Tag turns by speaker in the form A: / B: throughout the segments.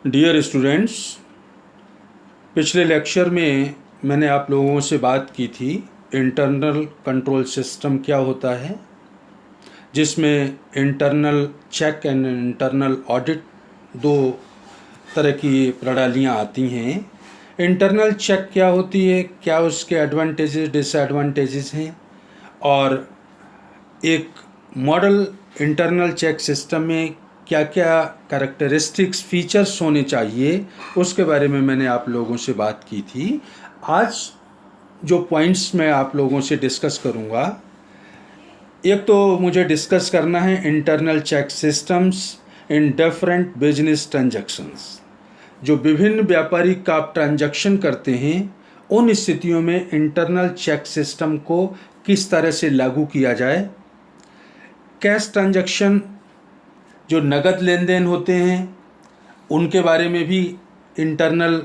A: Dear students, पिछले lecture में मैंने आप लोगों से बात की थी इंटरनल कंट्रोल सिस्टम क्या होता है, जिसमें internal check and internal audit दो तरह की प्रणालियाँ आती हैं। इंटरनल चेक क्या होती है, क्या उसके एडवांटेजेस डिसएडवांटेजेस हैं, और एक मॉडल इंटरनल चेक सिस्टम में क्या क्या कैरेक्टरिस्टिक्स फीचर्स होने चाहिए, उसके बारे में मैंने आप लोगों से बात की थी। आज जो पॉइंट्स मैं आप लोगों से डिस्कस करूंगा, एक तो मुझे डिस्कस करना है internal check systems in different business transactions. जो विभिन्न व्यापारिक आप ट्रांजैक्शन करते हैं, उन स्थितियों में इंटरनल चेक सिस्टम को किस तरह से लागू किया जाए। कैश ट्रांजैक्शन, जो नगद लेन देन होते हैं, उनके बारे में भी इंटरनल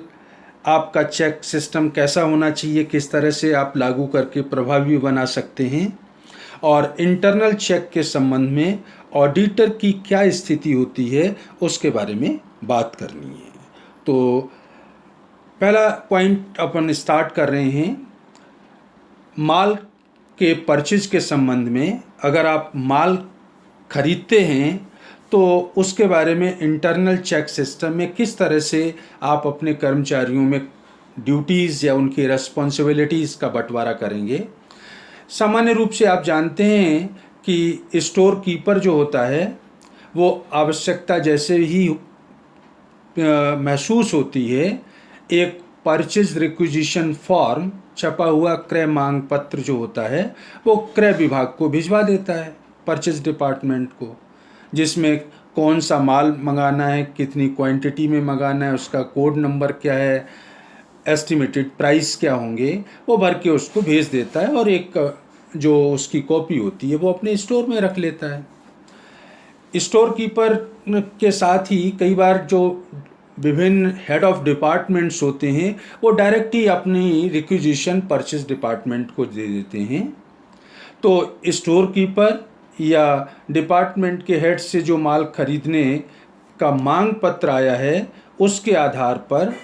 A: आपका चेक सिस्टम कैसा होना चाहिए, किस तरह से आप लागू करके प्रभावी बना सकते हैं। और इंटरनल चेक के संबंध में ऑडिटर की क्या स्थिति होती है, उसके बारे में बात करनी है। तो पहला पॉइंट अपन स्टार्ट कर रहे हैं माल के परचेज के संबंध में। अगर आप माल खरीदते हैं तो उसके बारे में इंटरनल चेक सिस्टम में किस तरह से आप अपने कर्मचारियों में ड्यूटीज़ या उनकी रेस्पॉन्सिबिलिटीज़ का बंटवारा करेंगे। सामान्य रूप से आप जानते हैं कि स्टोर कीपर जो होता है वो आवश्यकता जैसे ही महसूस होती है, एक परचेज रिक्विजिशन फॉर्म छपा हुआ क्रय मांग पत्र जो होता है वो क्रय विभाग को भिजवा देता है, परचेज डिपार्टमेंट को, जिसमें कौन सा माल मंगाना है, कितनी क्वांटिटी में मंगाना है, उसका कोड नंबर क्या है, एस्टिमेटेड प्राइस क्या होंगे, वो भर के उसको भेज देता है और एक जो उसकी कॉपी होती है वो अपने स्टोर में रख लेता है। स्टोर कीपर के साथ ही कई बार जो विभिन्न हेड ऑफ डिपार्टमेंट्स होते हैं वो डायरेक्ट ही अपनी रिक्विजिशन परचेज डिपार्टमेंट को दे देते हैं। तो स्टोर कीपर या डिपार्टमेंट के हेड से जो माल खरीदने का मांग पत्र आया है, उसके आधार पर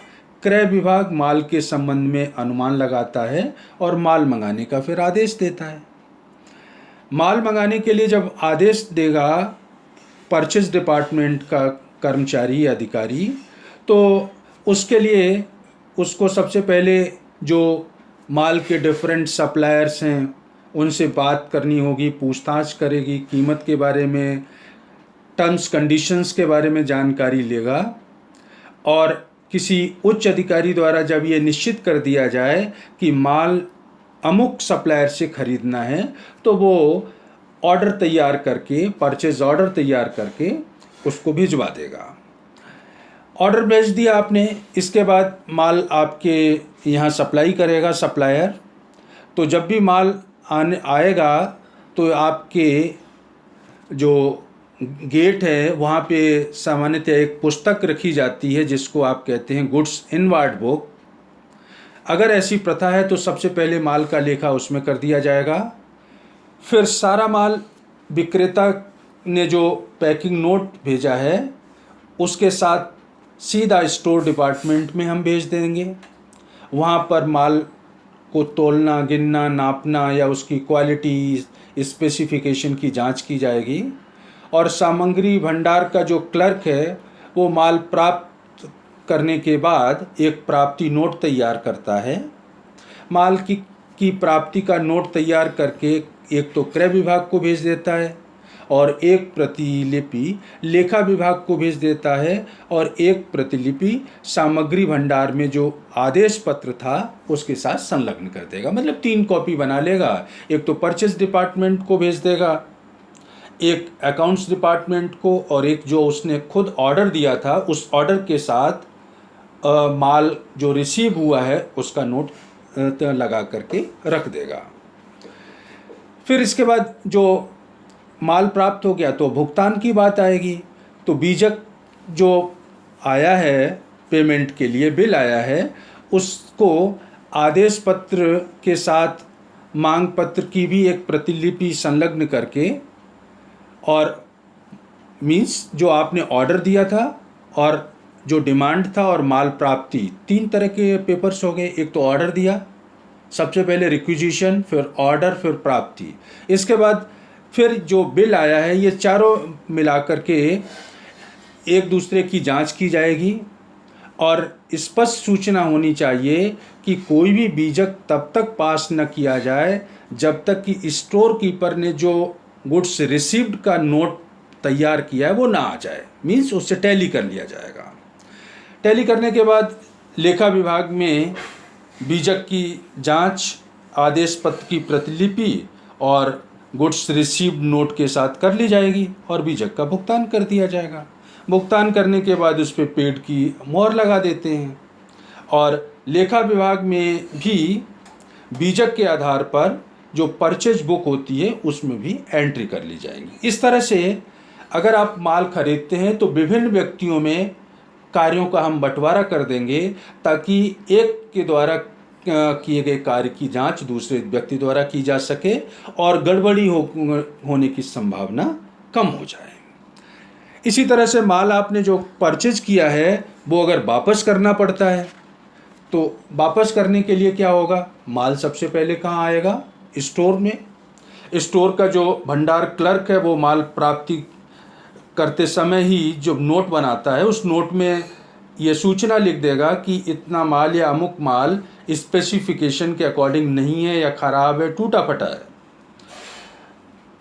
A: क्रय विभाग माल के संबंध में अनुमान लगाता है और माल मंगाने का फिर आदेश देता है। माल मंगाने के लिए जब आदेश देगा परचेज डिपार्टमेंट का कर्मचारी या अधिकारी, तो उसके लिए उसको सबसे पहले जो माल के डिफरेंट सप्लायर्स हैं उनसे बात करनी होगी, पूछताछ करेगी, कीमत के बारे में, टर्म्स कंडीशंस के बारे में जानकारी लेगा। और किसी उच्च अधिकारी द्वारा जब ये निश्चित कर दिया जाए कि माल अमुक सप्लायर से खरीदना है, तो वो ऑर्डर तैयार करके, परचेज ऑर्डर तैयार करके उसको भिजवा देगा। ऑर्डर भेज दिया आपने, इसके बाद माल आपके यहाँ सप्लाई करेगा सप्लायर। तो जब भी माल आएगा तो आपके जो गेट है वहाँ पे सामान्यतः एक पुस्तक रखी जाती है जिसको आप कहते हैं गुड्स इनवार्ड बुक। अगर ऐसी प्रथा है तो सबसे पहले माल का लेखा उसमें कर दिया जाएगा। फिर सारा माल विक्रेता ने जो पैकिंग नोट भेजा है उसके साथ सीधा स्टोर डिपार्टमेंट में हम भेज देंगे। वहाँ पर माल को तोलना, गिनना, नापना या उसकी क्वालिटी स्पेसिफिकेशन की जांच की जाएगी। और सामग्री भंडार का जो क्लर्क है वो माल प्राप्त करने के बाद एक प्राप्ति नोट तैयार करता है। माल की प्राप्ति का नोट तैयार करके एक तो क्रय विभाग को भेज देता है और एक प्रतिलिपि लेखा विभाग को भेज देता है और एक प्रतिलिपि सामग्री भंडार में जो आदेश पत्र था उसके साथ संलग्न कर देगा। मतलब 3 कॉपी बना लेगा। एक तो परचेज डिपार्टमेंट को भेज देगा, एक अकाउंट्स डिपार्टमेंट को, और एक जो उसने खुद ऑर्डर दिया था उस ऑर्डर के साथ माल जो रिसीव हुआ है उसका नोट लगा करके रख देगा। फिर इसके बाद जो माल प्राप्त हो गया तो भुगतान की बात आएगी। तो बीजक जो आया है पेमेंट के लिए, बिल आया है, उसको आदेश पत्र के साथ मांग पत्र की भी एक प्रतिलिपि संलग्न करके, और मीन्स जो आपने ऑर्डर दिया था और जो डिमांड था और माल प्राप्ति, 3 तरह के पेपर्स हो गए। एक तो ऑर्डर दिया, सबसे पहले रिक्विजिशन, फिर ऑर्डर, फिर प्राप्ति। इसके बाद फिर जो बिल आया है, ये चारों मिलाकर के एक दूसरे की जांच की जाएगी और स्पष्ट सूचना होनी चाहिए कि कोई भी बीजक तब तक पास न किया जाए जब तक कि स्टोर कीपर ने जो गुड्स रिसीव्ड का नोट तैयार किया है वो ना आ जाए। मीन्स उससे टैली कर लिया जाएगा। टैली करने के बाद लेखा विभाग में बीजक की जांच, आदेश पत्र की प्रतिलिपि और गुड्स रिसीव्ड नोट के साथ कर ली जाएगी और बीजक का भुगतान कर दिया जाएगा। भुगतान करने के बाद उस पर पेड की मोहर लगा देते हैं और लेखा विभाग में भी बीजक के आधार पर जो परचेज बुक होती है उसमें भी एंट्री कर ली जाएगी। इस तरह से अगर आप माल खरीदते हैं तो विभिन्न व्यक्तियों में कार्यों का हम बंटवारा कर देंगे ताकि एक के द्वारा किए गए कार्य की जांच दूसरे व्यक्ति द्वारा की जा सके और गड़बड़ी होने की संभावना कम हो जाए। इसी तरह से माल आपने जो परचेज किया है वो अगर वापस करना पड़ता है तो वापस करने के लिए क्या होगा, माल सबसे पहले कहाँ आएगा, स्टोर में। स्टोर का जो भंडार क्लर्क है वो माल प्राप्ति करते समय ही जो नोट बनाता है उस नोट में ये सूचना लिख देगा कि इतना माल या अमुक माल स्पेसिफिकेशन के अकॉर्डिंग नहीं है या ख़राब है, टूटा फटा है।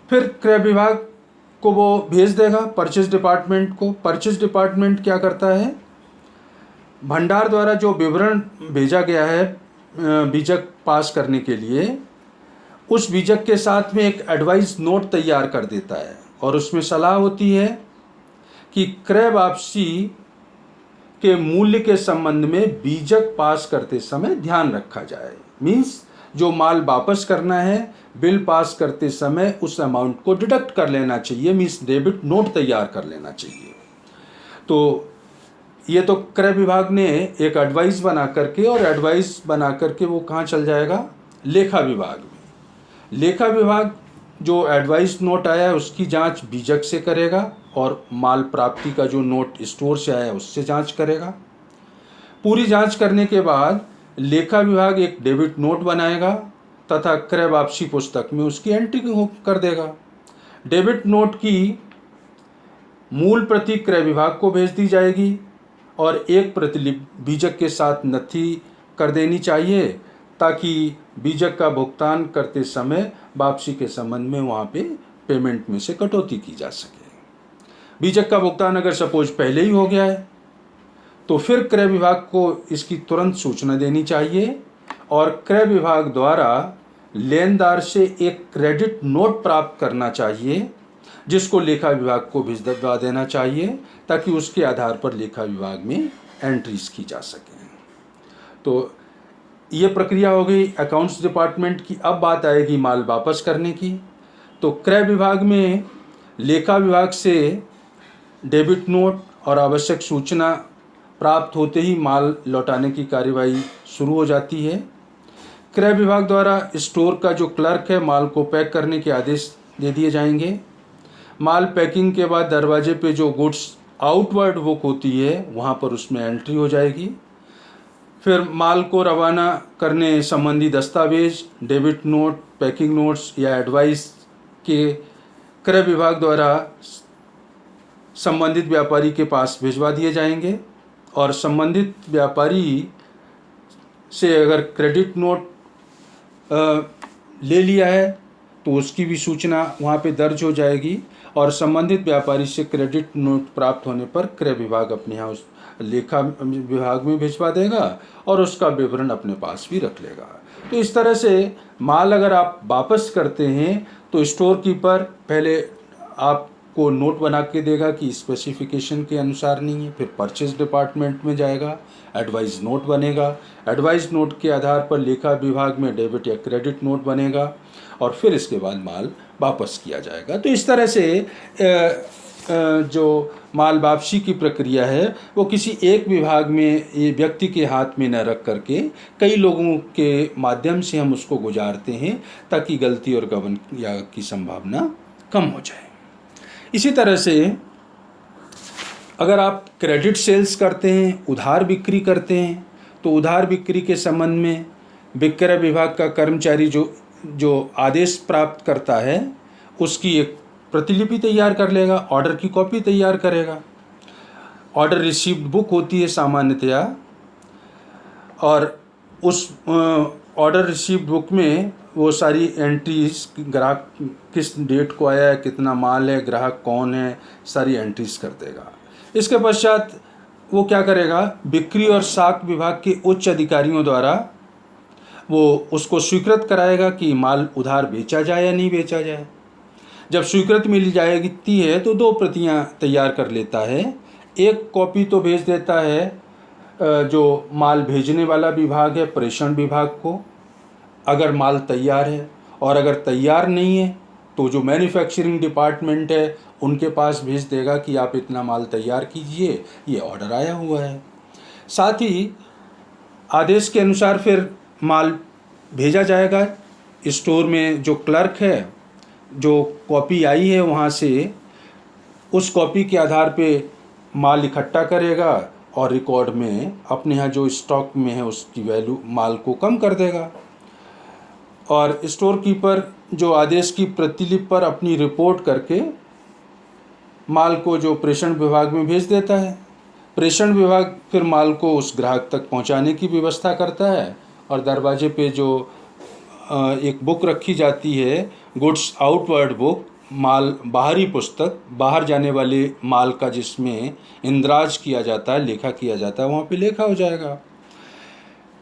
A: फिर क्रय विभाग को वो भेज देगा परचेज डिपार्टमेंट को। परचेज डिपार्टमेंट क्या करता है, भंडार द्वारा जो विवरण भेजा गया है बीजक पास करने के लिए, उस बीजक के साथ में एक एडवाइस नोट तैयार कर देता है और उसमें सलाह होती है कि क्रय वापसी के मूल्य के संबंध में बीजक पास करते समय ध्यान रखा जाए। मीन्स जो माल वापस करना है बिल पास करते समय उस अमाउंट को डिडक्ट कर लेना चाहिए। मीन्स डेबिट नोट तैयार कर लेना चाहिए। तो ये तो क्रय विभाग ने एक एडवाइस बना करके, और एडवाइस बना करके वो कहाँ चल जाएगा, लेखा विभाग में। लेखा विभाग जो एडवाइस नोट आया है उसकी जांच बीजक से करेगा और माल प्राप्ति का जो नोट स्टोर से आया उससे जांच करेगा। पूरी जांच करने के बाद लेखा विभाग एक डेबिट नोट बनाएगा तथा क्रय वापसी पुस्तक में उसकी एंट्री कर देगा। डेबिट नोट की मूल प्रति क्रय विभाग को भेज दी जाएगी और एक प्रतिलिपि बीजक के साथ नथी कर देनी चाहिए ताकि बीजक का भुगतान करते समय वापसी के संबंध में वहाँ पे पेमेंट में से कटौती की जा सके। बीजक का भुगतान अगर सपोज पहले ही हो गया है तो फिर क्रय विभाग को इसकी तुरंत सूचना देनी चाहिए और क्रय विभाग द्वारा लेनदार से एक क्रेडिट नोट प्राप्त करना चाहिए जिसको लेखा विभाग को भिजवा देना चाहिए ताकि उसके आधार पर लेखा विभाग में एंट्रीज की जा सके। तो ये प्रक्रिया हो गई अकाउंट्स डिपार्टमेंट की। अब बात आएगी माल वापस करने की। तो क्रय विभाग में लेखा विभाग से डेबिट नोट और आवश्यक सूचना प्राप्त होते ही माल लौटाने की कार्यवाही शुरू हो जाती है। क्रय विभाग द्वारा स्टोर का जो क्लर्क है माल को पैक करने के आदेश दे दिए जाएंगे। माल पैकिंग के बाद दरवाजे पे जो गुड्स आउटवर्ड बुक होती है वहाँ पर उसमें एंट्री हो जाएगी। फिर माल को रवाना करने संबंधी दस्तावेज, डेबिट नोट, पैकिंग नोट्स या एडवाइस के क्रय विभाग द्वारा संबंधित व्यापारी के पास भिजवा दिए जाएंगे और संबंधित व्यापारी से अगर क्रेडिट नोट ले लिया है तो उसकी भी सूचना वहाँ पे दर्ज हो जाएगी और संबंधित व्यापारी से क्रेडिट नोट प्राप्त होने पर क्रय विभाग अपने यहाँ उस लेखा विभाग में भिजवा देगा और उसका विवरण अपने पास भी रख लेगा। तो इस तरह से माल अगर आप वापस करते हैं तो स्टोर कीपर पहले आपको नोट बना के देगा कि स्पेसिफिकेशन के अनुसार नहीं है। फिर परचेज डिपार्टमेंट में जाएगा, एडवाइस नोट बनेगा। एडवाइस नोट के आधार पर लेखा विभाग में डेबिट या क्रेडिट नोट बनेगा और फिर इसके बाद माल वापस किया जाएगा। तो इस तरह से जो माल वापसी की प्रक्रिया है वो किसी एक विभाग में ये व्यक्ति के हाथ में न रख करके कई लोगों के माध्यम से हम उसको गुजारते हैं ताकि गलती और गबन या की संभावना कम हो जाए। इसी तरह से अगर आप क्रेडिट सेल्स करते हैं, उधार बिक्री करते हैं, तो उधार बिक्री के संबंध में विक्रय विभाग का कर्मचारी जो आदेश प्राप्त करता है उसकी एक प्रतिलिपि तैयार कर लेगा, ऑर्डर की कॉपी तैयार करेगा। ऑर्डर रिसीव्ड बुक होती है सामान्यतया, और उस ऑर्डर रिसीव्ड बुक में वो सारी एंट्रीज, ग्राहक किस डेट को आया है, कितना माल है, ग्राहक कौन है, सारी एंट्रीज कर देगा। इसके पश्चात वो क्या करेगा, बिक्री और साख विभाग के उच्च अधिकारियों द्वारा वो उसको स्वीकृत कराएगा कि माल उधार बेचा जाए या नहीं बेचा जाए। जब स्वीकृति मिल जाएगी है तो 2 प्रतियां तैयार कर लेता है। एक कॉपी तो भेज देता है जो माल भेजने वाला विभाग है, प्रेषण विभाग को, अगर माल तैयार है, और अगर तैयार नहीं है तो जो मैन्युफैक्चरिंग डिपार्टमेंट है उनके पास भेज देगा कि आप इतना माल तैयार कीजिए, ये ऑर्डर आया हुआ है। साथ ही आदेश के अनुसार फिर माल भेजा जाएगा। स्टोर में जो क्लर्क है, जो कॉपी आई है वहाँ से, उस कॉपी के आधार पे माल इकट्ठा करेगा और रिकॉर्ड में अपने यहाँ जो स्टॉक में है उसकी वैल्यू, माल को कम कर देगा। और स्टोर कीपर जो आदेश की प्रतिलिपि पर अपनी रिपोर्ट करके माल को जो प्रेषण विभाग में भेज देता है। प्रेषण विभाग फिर माल को उस ग्राहक तक पहुंचाने की व्यवस्था करता है, और दरवाजे पे जो एक बुक रखी जाती है, गुड्स आउटवर्ड बुक, माल बाहरी पुस्तक, बाहर जाने वाले माल का जिसमें इंद्राज किया जाता है, लेखा किया जाता है, वहाँ पे लेखा हो जाएगा।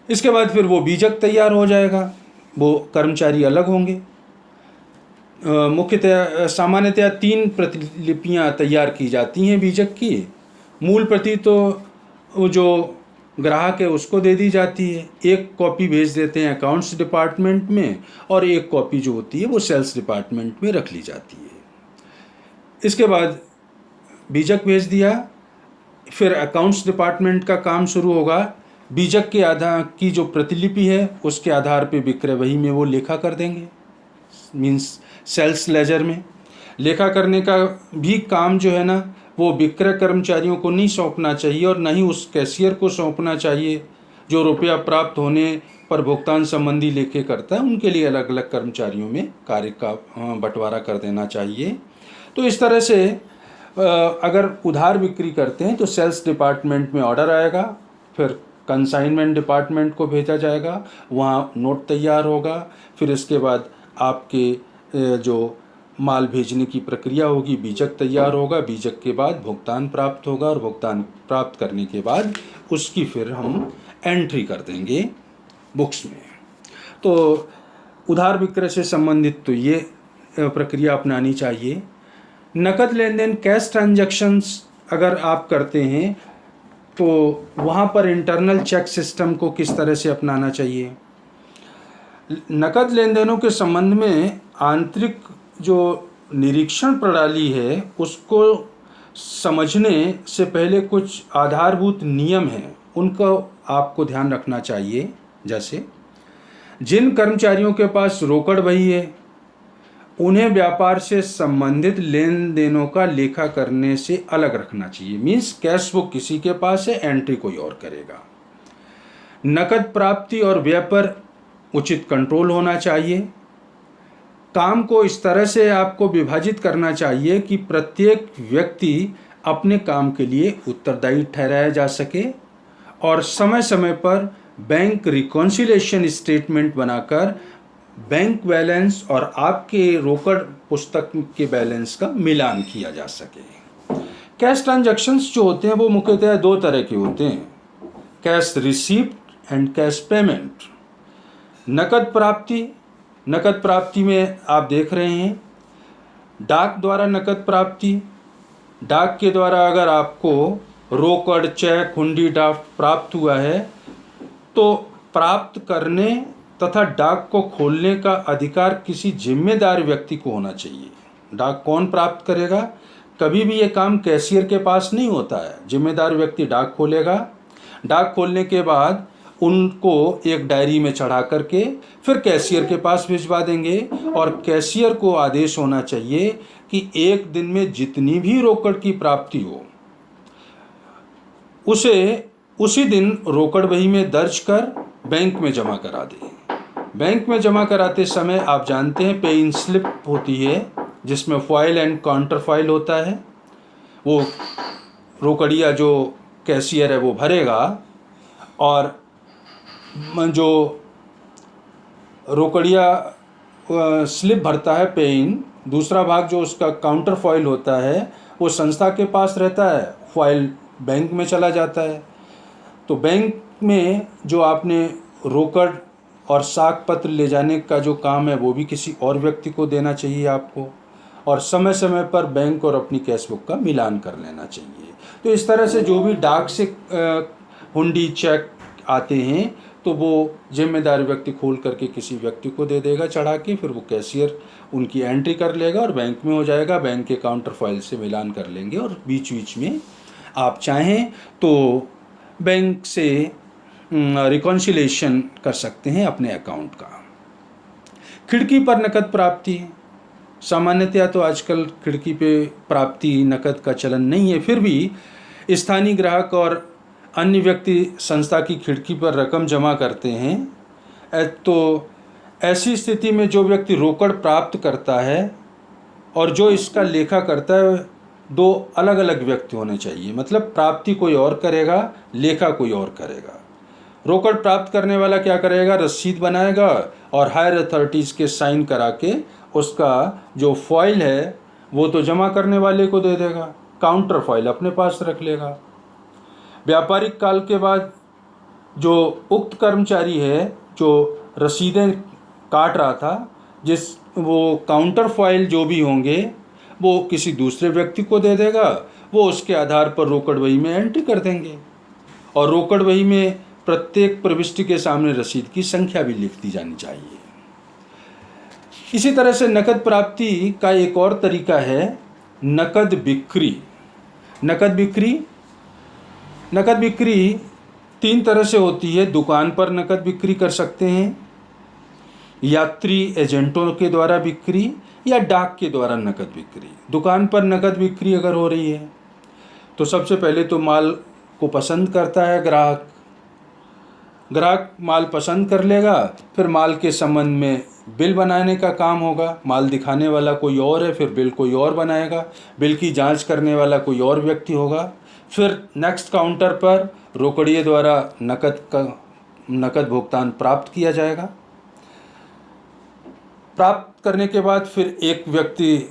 A: इसके बाद फिर वो बीजक तैयार हो जाएगा। वो कर्मचारी अलग होंगे। मुख्यतः सामान्यतया 3 प्रतिलिपियाँ तैयार की जाती हैं बीजक की। मूल प्रति तो वो जो ग्राहक है उसको दे दी जाती है, एक कॉपी भेज देते हैं अकाउंट्स डिपार्टमेंट में, और एक कॉपी जो होती है वो सेल्स डिपार्टमेंट में रख ली जाती है। इसके बाद बीजक भेज दिया, फिर अकाउंट्स डिपार्टमेंट का काम शुरू होगा। बीजक के आधार की जो प्रतिलिपि है उसके आधार पे विक्रय वही में वो लेखा कर देंगे, मीन्स सेल्स लेजर में। लेखा करने का भी काम जो है ना, वो विक्रय कर्मचारियों को नहीं सौंपना चाहिए, और न ही उस कैशियर को सौंपना चाहिए जो रुपया प्राप्त होने पर भुगतान संबंधी लेखे करता है। उनके लिए अलग अलग कर्मचारियों में कार्य का बंटवारा कर देना चाहिए। तो इस तरह से अगर उधार बिक्री करते हैं तो सेल्स डिपार्टमेंट में ऑर्डर आएगा, फिर कंसाइनमेंट डिपार्टमेंट को भेजा जाएगा, वहाँ नोट तैयार होगा। फिर इसके बाद आपके जो माल भेजने की प्रक्रिया होगी, बीजक तैयार होगा, बीजक के बाद भुगतान प्राप्त होगा, और भुगतान प्राप्त करने के बाद उसकी फिर हम एंट्री कर देंगे बुक्स में। तो उधार विक्रय से संबंधित तो ये प्रक्रिया अपनानी चाहिए। नकद लेन देन, कैश ट्रांजैक्शंस अगर आप करते हैं तो वहाँ पर इंटरनल चेक सिस्टम को किस तरह से अपनाना चाहिए। नकद लेन देनों के संबंध में आंतरिक जो निरीक्षण प्रणाली है उसको समझने से पहले कुछ आधारभूत नियम हैं, उनका आपको ध्यान रखना चाहिए। जैसे जिन कर्मचारियों के पास रोकड़ बही है उन्हें व्यापार से संबंधित लेन देनों का लेखा करने से अलग रखना चाहिए, मीन्स कैश बुक किसी के पास है, एंट्री कोई और करेगा। नकद प्राप्ति और व्यय पर उचित कंट्रोल होना चाहिए। काम को इस तरह से आपको विभाजित करना चाहिए कि प्रत्येक व्यक्ति अपने काम के लिए उत्तरदायी ठहराया जा सके, और समय समय पर बैंक रिकॉन्सिलिएशन स्टेटमेंट बनाकर बैंक बैलेंस और आपके रोकड़ पुस्तक के बैलेंस का मिलान किया जा सके। कैश ट्रांजैक्शंस जो होते हैं वो मुख्यतः 2 तरह के होते हैं, cash receipt and cash payment. नकद प्राप्ति में आप देख रहे हैं डाक द्वारा नकद प्राप्ति। डाक के द्वारा अगर आपको रोकड़, चेक, हुंडी, ड्राफ्ट प्राप्त हुआ है तो प्राप्त करने तथा डाक को खोलने का अधिकार किसी जिम्मेदार व्यक्ति को होना चाहिए। डाक कौन प्राप्त करेगा? कभी भी ये काम कैशियर के पास नहीं होता है। जिम्मेदार व्यक्ति डाक खोलेगा, डाक खोलने के बाद उनको एक डायरी में चढ़ा करके फिर कैशियर के पास भिजवा देंगे, और कैशियर को आदेश होना चाहिए कि एक दिन में जितनी भी रोकड़ की प्राप्ति हो उसे उसी दिन रोकड़ बही में दर्ज कर बैंक में जमा करा दें। बैंक में जमा कराते समय आप जानते हैं पे इन स्लिप होती है, जिसमें फॉइल एंड काउंटर फॉइल होता है। वो रोकड़िया जो कैशियर है वो भरेगा, और जो रोकड़िया स्लिप भरता है पे इन, दूसरा भाग जो उसका काउंटर फॉइल होता है वो संस्था के पास रहता है, फॉइल बैंक में चला जाता है। तो बैंक में जो आपने रोकड़ और साख पत्र ले जाने का जो काम है वो भी किसी और व्यक्ति को देना चाहिए आपको, और समय समय पर बैंक और अपनी कैश बुक का मिलान कर लेना चाहिए। तो इस तरह से जो भी डाक से हुंडी चेक आते हैं तो वो जिम्मेदार व्यक्ति खोल करके किसी व्यक्ति को दे देगा चढ़ा के, फिर वो कैशियर उनकी एंट्री कर लेगा और बैंक में हो जाएगा। बैंक के काउंटर फाइल से मिलान कर लेंगे, और बीच बीच में आप चाहें तो बैंक से रिकॉन्सिलेशन कर सकते हैं अपने अकाउंट का। खिड़की पर नकद प्राप्ति, सामान्यतया तो आजकल खिड़की पे प्राप्ति नकद का चलन नहीं है, फिर भी स्थानीय ग्राहक और अन्य व्यक्ति संस्था की खिड़की पर रकम जमा करते हैं। तो ऐसी स्थिति में जो व्यक्ति रोकड़ प्राप्त करता है और जो इसका लेखा करता है, दो अलग अलग व्यक्ति होने चाहिए। मतलब प्राप्ति कोई और करेगा, लेखा कोई और करेगा। रोकड़ प्राप्त करने वाला क्या करेगा, रसीद बनाएगा और हायर अथॉरिटीज़ के साइन करा के उसका जो फॉइल है वो तो जमा करने वाले को दे देगा, काउंटर फॉइल अपने पास रख लेगा। व्यापारिक काल के बाद जो उक्त कर्मचारी है जो रसीदें काट रहा था, वो काउंटर फॉइल जो भी होंगे वो किसी दूसरे व्यक्ति को दे देगा, वो उसके आधार पर रोकड़ बही में एंट्री कर देंगे, और रोकड़ बही में प्रत्येक प्रविष्टि के सामने रसीद की संख्या भी लिख दी जानी चाहिए। इसी तरह से नकद प्राप्ति का एक और तरीका है नकद बिक्री। नकद बिक्री तीन तरह से होती है। दुकान पर नकद बिक्री कर सकते हैं, यात्री एजेंटों के द्वारा बिक्री, या डाक के द्वारा नकद बिक्री। दुकान पर नकद बिक्री अगर हो रही है तो सबसे पहले तो माल को पसंद करता है ग्राहक माल पसंद कर लेगा, फिर माल के संबंध में बिल बनाने का काम होगा। माल दिखाने वाला कोई और है, फिर बिल कोई और बनाएगा, बिल की जांच करने वाला कोई और व्यक्ति होगा। फिर नेक्स्ट काउंटर पर रोकड़िए द्वारा नकद भुगतान प्राप्त किया जाएगा। प्राप्त करने के बाद फिर एक व्यक्ति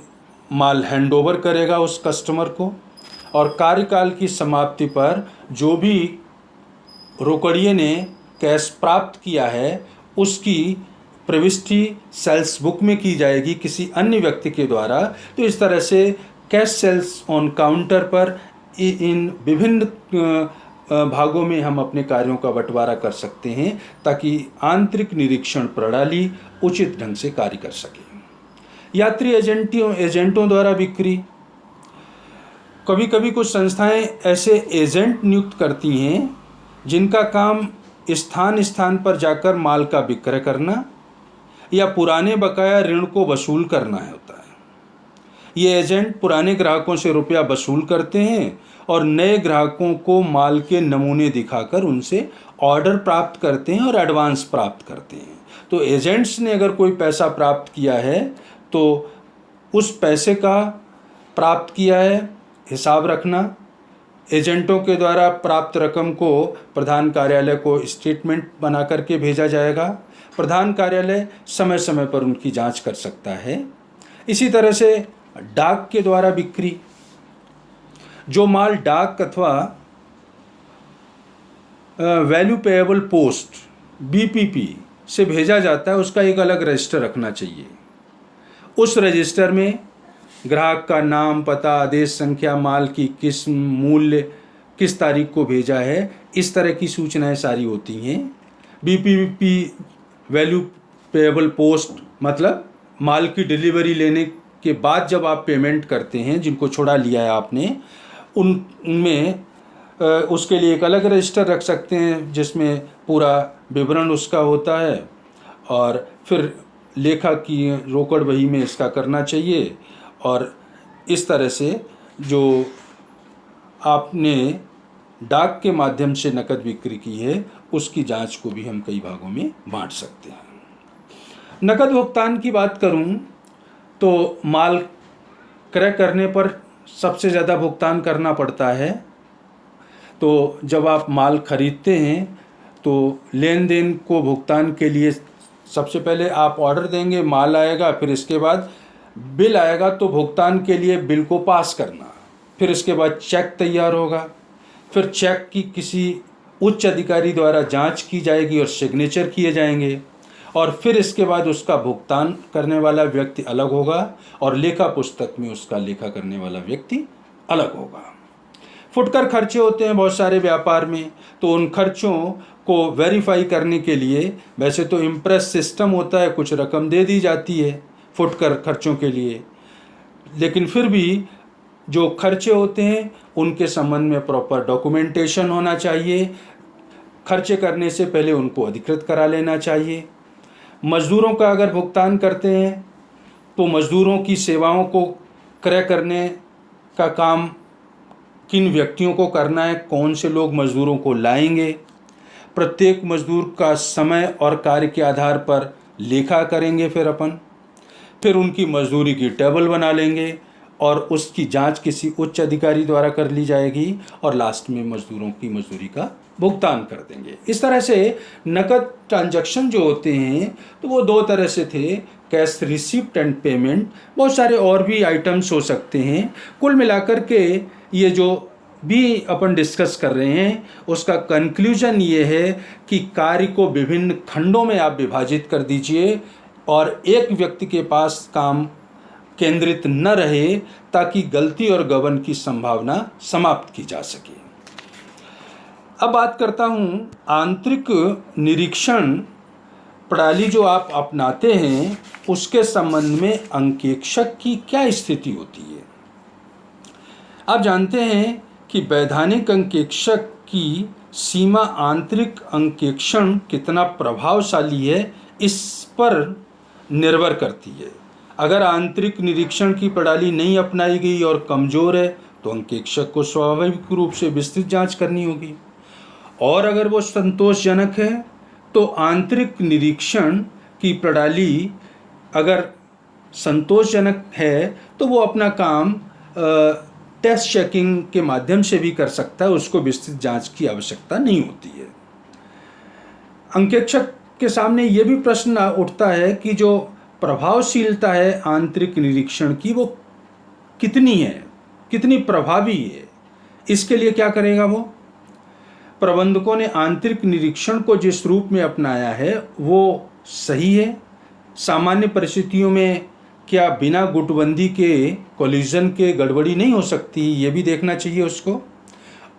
A: माल हैंडओवर करेगा उस कस्टमर को, और कार्यकाल की समाप्ति पर जो भी रोकड़िए ने कैश प्राप्त किया है उसकी प्रविष्टि सेल्स बुक में की जाएगी किसी अन्य व्यक्ति के द्वारा। तो इस तरह से कैश सेल्स ऑन काउंटर पर इन विभिन्न भागों में हम अपने कार्यों का बंटवारा कर सकते हैं ताकि आंतरिक निरीक्षण प्रणाली उचित ढंग से कार्य कर सके। यात्री एजेंटों द्वारा बिक्री, कभी कभी कुछ संस्थाएं ऐसे एजेंट नियुक्त करती हैं जिनका काम स्थान स्थान पर जाकर माल का विक्रय करना या पुराने बकाया ऋण को वसूल करना होता है। ये एजेंट पुराने ग्राहकों से रुपया वसूल करते हैं और नए ग्राहकों को माल के नमूने दिखाकर उनसे ऑर्डर प्राप्त करते हैं और एडवांस प्राप्त करते हैं। तो एजेंट्स ने अगर कोई पैसा प्राप्त किया है तो उस पैसे का प्राप्त किया है हिसाब रखना, एजेंटों के द्वारा प्राप्त रकम को प्रधान कार्यालय को स्टेटमेंट बना करके भेजा जाएगा। प्रधान कार्यालय समय समय पर उनकी जांच कर सकता है। इसी तरह से डाक के द्वारा बिक्री, जो माल डाक अथवा वैल्यू पेएबल पोस्ट बीपीपी से भेजा जाता है उसका एक अलग रजिस्टर रखना चाहिए। उस रजिस्टर में ग्राहक का नाम, पता, आदेश संख्या, माल की किस्म, मूल्य, किस तारीख को भेजा है, इस तरह की सूचनाएं सारी होती हैं। बीपीपी वैल्यू पेएबल पोस्ट मतलब माल की डिलीवरी लेने के बाद जब आप पेमेंट करते हैं, जिनको छुड़ा लिया है आपने, उनमें उसके लिए एक अलग रजिस्टर रख सकते हैं जिसमें पूरा विवरण उसका होता है, और फिर लेखा की रोकड़ बही में इसका करना चाहिए। और इस तरह से जो आपने डाक के माध्यम से नकद बिक्री की है, उसकी जांच को भी हम कई भागों में बांट सकते हैं। नकद भुगतान की बात करूं तो माल क्रय करने पर सबसे ज़्यादा भुगतान करना पड़ता है। तो जब आप माल खरीदते हैं तो लेन देन को भुगतान के लिए सबसे पहले आप ऑर्डर देंगे, माल आएगा, फिर इसके बाद बिल आएगा, तो भुगतान के लिए बिल को पास करना, फिर इसके बाद चेक तैयार होगा, फिर चेक की किसी उच्च अधिकारी द्वारा जांच की जाएगी और सिग्नेचर किए जाएंगे, और फिर इसके बाद उसका भुगतान करने वाला व्यक्ति अलग होगा और लेखा पुस्तक में उसका लेखा करने वाला व्यक्ति अलग होगा। फुटकर खर्चे होते हैं बहुत सारे व्यापार में, तो उन खर्चों को वेरीफाई करने के लिए वैसे तो इम्प्रेस सिस्टम होता है, कुछ रकम दे दी जाती है फुटकर खर्चों के लिए, लेकिन फिर भी जो खर्चे होते हैं उनके संबंध में प्रॉपर डॉक्यूमेंटेशन होना चाहिए। खर्चे करने से पहले उनको अधिकृत करा लेना चाहिए। मज़दूरों का अगर भुगतान करते हैं तो मज़दूरों की सेवाओं को क्रय करने का काम किन व्यक्तियों को करना है, कौन से लोग मज़दूरों को लाएंगे, प्रत्येक मज़दूर का समय और कार्य के आधार पर लेखा करेंगे, फिर उनकी मजदूरी की टेबल बना लेंगे और उसकी जांच किसी उच्च अधिकारी द्वारा कर ली जाएगी और लास्ट में मज़दूरों की मजदूरी का भुगतान कर देंगे। इस तरह से नकद ट्रांजैक्शन जो होते हैं तो वो दो तरह से थे, कैश रिसिप्ट एंड पेमेंट। बहुत सारे और भी आइटम्स हो सकते हैं। कुल मिलाकर के ये जो भी अपन डिस्कस कर रहे हैं उसका कंक्लूजन ये है कि कार्य को विभिन्न खंडों में आप विभाजित कर दीजिए और एक व्यक्ति के पास काम केंद्रित न रहे, ताकि गलती और गबन की संभावना समाप्त की जा सके। अब बात करता हूँ आंतरिक निरीक्षण प्रणाली जो आप अपनाते हैं उसके संबंध में अंकेक्षक की क्या स्थिति होती है। आप जानते हैं कि वैधानिक अंकेक्षक की सीमा आंतरिक अंकेक्षण कितना प्रभावशाली है इस पर निर्भर करती है। अगर आंतरिक निरीक्षण की प्रणाली नहीं अपनाई गई और कमज़ोर है तो अंकेक्षक को स्वाभाविक रूप से विस्तृत जांच करनी होगी, और अगर वो संतोषजनक है तो आंतरिक निरीक्षण की प्रणाली अगर संतोषजनक है तो वो अपना काम टेस्ट चेकिंग के माध्यम से भी कर सकता है, उसको विस्तृत जांच की आवश्यकता नहीं होती है। अंकेक्षक के सामने ये भी प्रश्न उठता है कि जो प्रभावशीलता है आंतरिक निरीक्षण की वो कितनी है, कितनी प्रभावी है। इसके लिए क्या करेगा वो? प्रबंधकों ने आंतरिक निरीक्षण को जिस रूप में अपनाया है वो सही है? सामान्य परिस्थितियों में क्या बिना गुटबंदी के कोलिजन के गड़बड़ी नहीं हो सकती, ये भी देखना चाहिए उसको।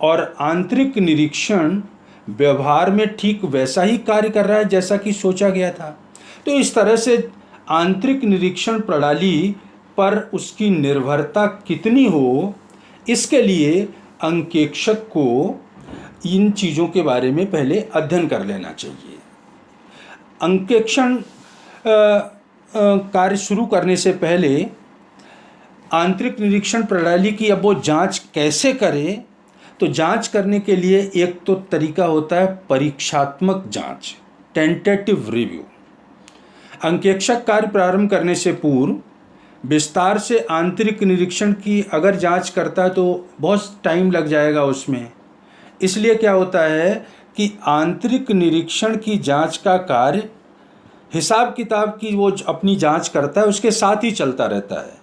A: और आंतरिक निरीक्षण व्यवहार में ठीक वैसा ही कार्य कर रहा है जैसा कि सोचा गया था। तो इस तरह से आंतरिक निरीक्षण प्रणाली पर उसकी निर्भरता कितनी हो, इसके लिए अंकेक्षक को इन चीज़ों के बारे में पहले अध्ययन कर लेना चाहिए। अंकेक्षण कार्य शुरू करने से पहले आंतरिक निरीक्षण प्रणाली की अब वो जांच कैसे करे, तो जांच करने के लिए एक तो तरीका होता है परीक्षात्मक जांच, टेंटेटिव रिव्यू। अंकेक्षक कार्य प्रारंभ करने से पूर्व विस्तार से आंतरिक निरीक्षण की अगर जांच करता है तो बहुत टाइम लग जाएगा उसमें। इसलिए क्या होता है कि आंतरिक निरीक्षण की जांच का कार्य हिसाब किताब की वो अपनी जांच करता है उसके साथ ही चलता रहता है।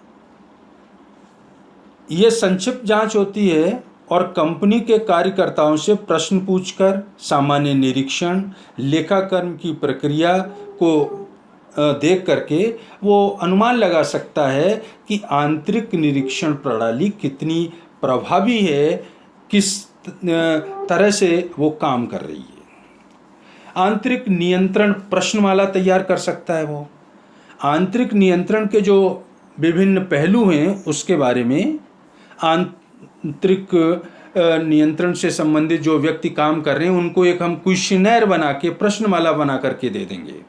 A: ये संक्षिप्त जांच होती है और कंपनी के कार्यकर्ताओं से प्रश्न पूछकर सामान्य निरीक्षण, लेखाकर्म की प्रक्रिया को देख करके वो अनुमान लगा सकता है कि आंतरिक निरीक्षण प्रणाली कितनी प्रभावी है, किस तरह से वो काम कर रही है। आंतरिक नियंत्रण प्रश्नमाला तैयार कर सकता है वो। आंतरिक नियंत्रण के जो विभिन्न पहलू हैं उसके बारे में आंतरिक नियंत्रण से संबंधित जो व्यक्ति काम कर रहे हैं उनको एक हम क्वेश्चनर बना के प्रश्नमाला बना करके दे देंगे,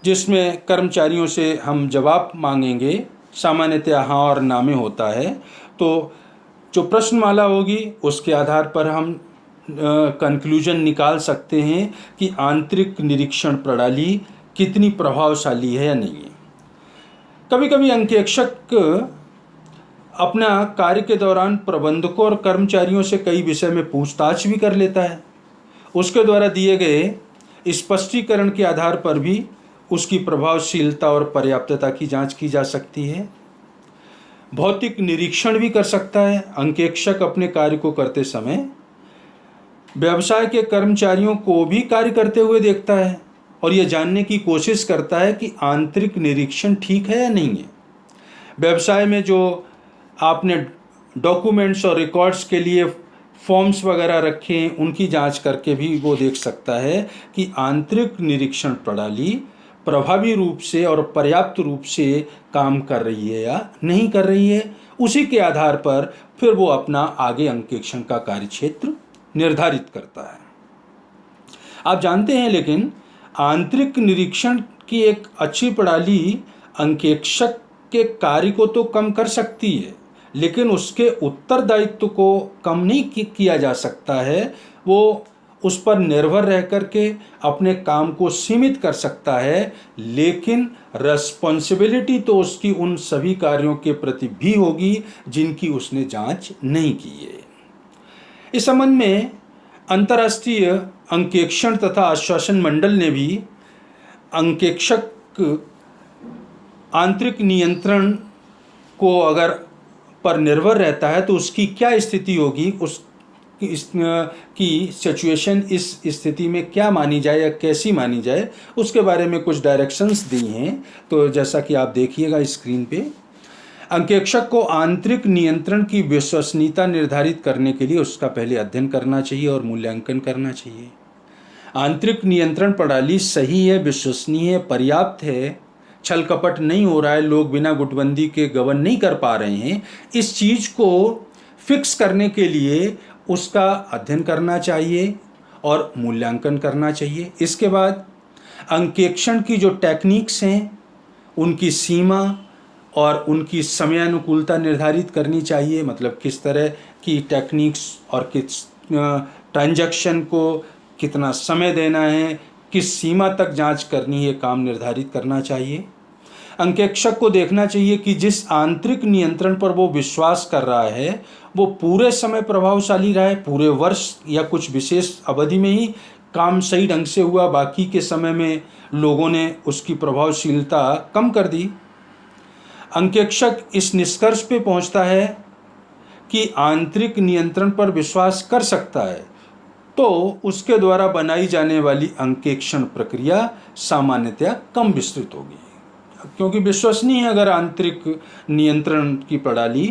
A: जिसमें कर्मचारियों से हम जवाब मांगेंगे। सामान्यतः हाँ और ना में होता है। तो जो प्रश्नमाला होगी उसके आधार पर हम कंक्लूजन निकाल सकते हैं कि आंतरिक निरीक्षण प्रणाली कितनी प्रभावशाली है या नहीं है। कभी कभी अंकेक्षक अपना कार्य के दौरान प्रबंधकों और कर्मचारियों से कई विषय में पूछताछ भी कर लेता है। उसके द्वारा दिए गए स्पष्टीकरण के आधार पर भी उसकी प्रभावशीलता और पर्याप्तता की जांच की जा सकती है। भौतिक निरीक्षण भी कर सकता है। अंकेक्षक अपने कार्य को करते समय व्यवसाय के कर्मचारियों को भी कार्य करते हुए देखता है और यह जानने की कोशिश करता है कि आंतरिक निरीक्षण ठीक है या नहीं है। व्यवसाय में जो आपने डॉक्यूमेंट्स और रिकॉर्ड्स के लिए फॉर्म्स वगैरह रखे हैं, उनकी जांच करके भी वो देख सकता है कि आंतरिक निरीक्षण प्रणाली प्रभावी रूप से और पर्याप्त रूप से काम कर रही है या नहीं कर रही है। उसी के आधार पर फिर वो अपना आगे अंकेक्षण का कार्यक्षेत्र निर्धारित करता है। आप जानते हैं, लेकिन आंतरिक निरीक्षण की एक अच्छी प्रणाली अंकेक्षक के कार्य को तो कम कर सकती है, लेकिन उसके उत्तरदायित्व को कम नहीं किया जा सकता है। वो उस पर निर्भर रह करके अपने काम को सीमित कर सकता है, लेकिन रेस्पॉन्सिबिलिटी तो उसकी उन सभी कार्यों के प्रति भी होगी जिनकी उसने जांच नहीं की है। इस संबंध में अंतर्राष्ट्रीय अंकेक्षण तथा आश्वासन मंडल ने भी अंकेक्षक आंतरिक नियंत्रण को अगर पर निर्भर रहता है तो उसकी क्या स्थिति होगी, की सिचुएशन इस स्थिति में क्या मानी जाए या कैसी मानी जाए, उसके बारे में कुछ डायरेक्शंस दी हैं। तो जैसा कि आप देखिएगा स्क्रीन पे, अंकेक्षक को आंतरिक नियंत्रण की विश्वसनीयता निर्धारित करने के लिए उसका पहले अध्ययन करना चाहिए और मूल्यांकन करना चाहिए। आंतरिक नियंत्रण प्रणाली सही है, विश्वसनीय है, पर्याप्त है, छल कपट नहीं हो रहा है, लोग बिना गुटबंदी के गबन नहीं कर पा रहे हैं, इस चीज़ को फिक्स करने के लिए उसका अध्ययन करना चाहिए और मूल्यांकन करना चाहिए। इसके बाद अंकेक्षण की जो टेक्निक्स हैं उनकी सीमा और उनकी समयानुकूलता निर्धारित करनी चाहिए। मतलब किस तरह की टेक्निक्स और किस ट्रांजैक्शन को कितना समय देना है, किस सीमा तक जांच करनी है, काम निर्धारित करना चाहिए। अंकेक्षक को देखना चाहिए कि जिस आंतरिक नियंत्रण पर वो विश्वास कर रहा है वो पूरे समय प्रभावशाली रहा है, पूरे वर्ष या कुछ विशेष अवधि में ही काम सही ढंग से हुआ, बाकी के समय में लोगों ने उसकी प्रभावशीलता कम कर दी। अंकेक्षक इस निष्कर्ष पे पहुंचता है कि आंतरिक नियंत्रण पर विश्वास कर सकता है तो उसके द्वारा बनाई जाने वाली अंकेक्षण प्रक्रिया सामान्यतया कम विस्तृत होगी, क्योंकि विश्वसनीय है अगर आंतरिक नियंत्रण की प्रणाली,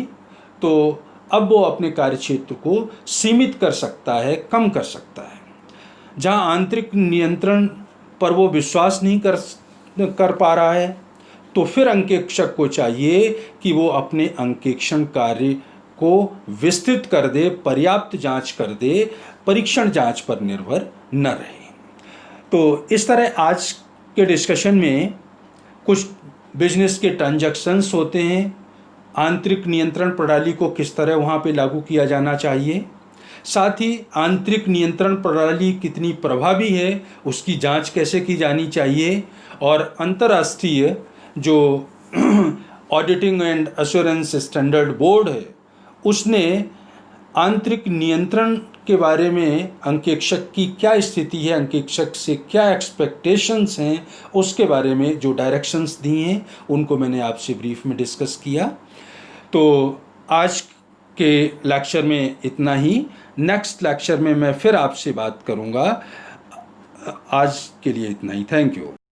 A: तो अब वो अपने कार्यक्षेत्र को सीमित कर सकता है, कम कर सकता है। जहां आंतरिक नियंत्रण पर वो विश्वास नहीं कर पा रहा है तो फिर अंकेक्षक को चाहिए कि वो अपने अंकेक्षण कार्य को विस्तृत कर दे, पर्याप्त जांच कर दे, परीक्षण जांच पर निर्भर न रहे। तो इस तरह आज के डिस्कशन में कुछ बिजनेस के ट्रांजैक्शंस होते हैं, आंतरिक नियंत्रण प्रणाली को किस तरह वहाँ पे लागू किया जाना चाहिए, साथ ही आंतरिक नियंत्रण प्रणाली कितनी प्रभावी है उसकी जांच कैसे की जानी चाहिए, और अंतर्राष्ट्रीय जो auditing and assurance standard board है उसने आंतरिक नियंत्रण के बारे में अंकेक्षक की क्या स्थिति है, अंकेक्षक से क्या एक्सपेक्टेशंस हैं, उसके बारे में जो डायरेक्शंस दी हैं उनको मैंने आपसे ब्रीफ में डिस्कस किया। तो आज के लेक्चर में इतना ही। नेक्स्ट लेक्चर में मैं फिर आपसे बात करूंगा। आज के लिए इतना ही। Thank you.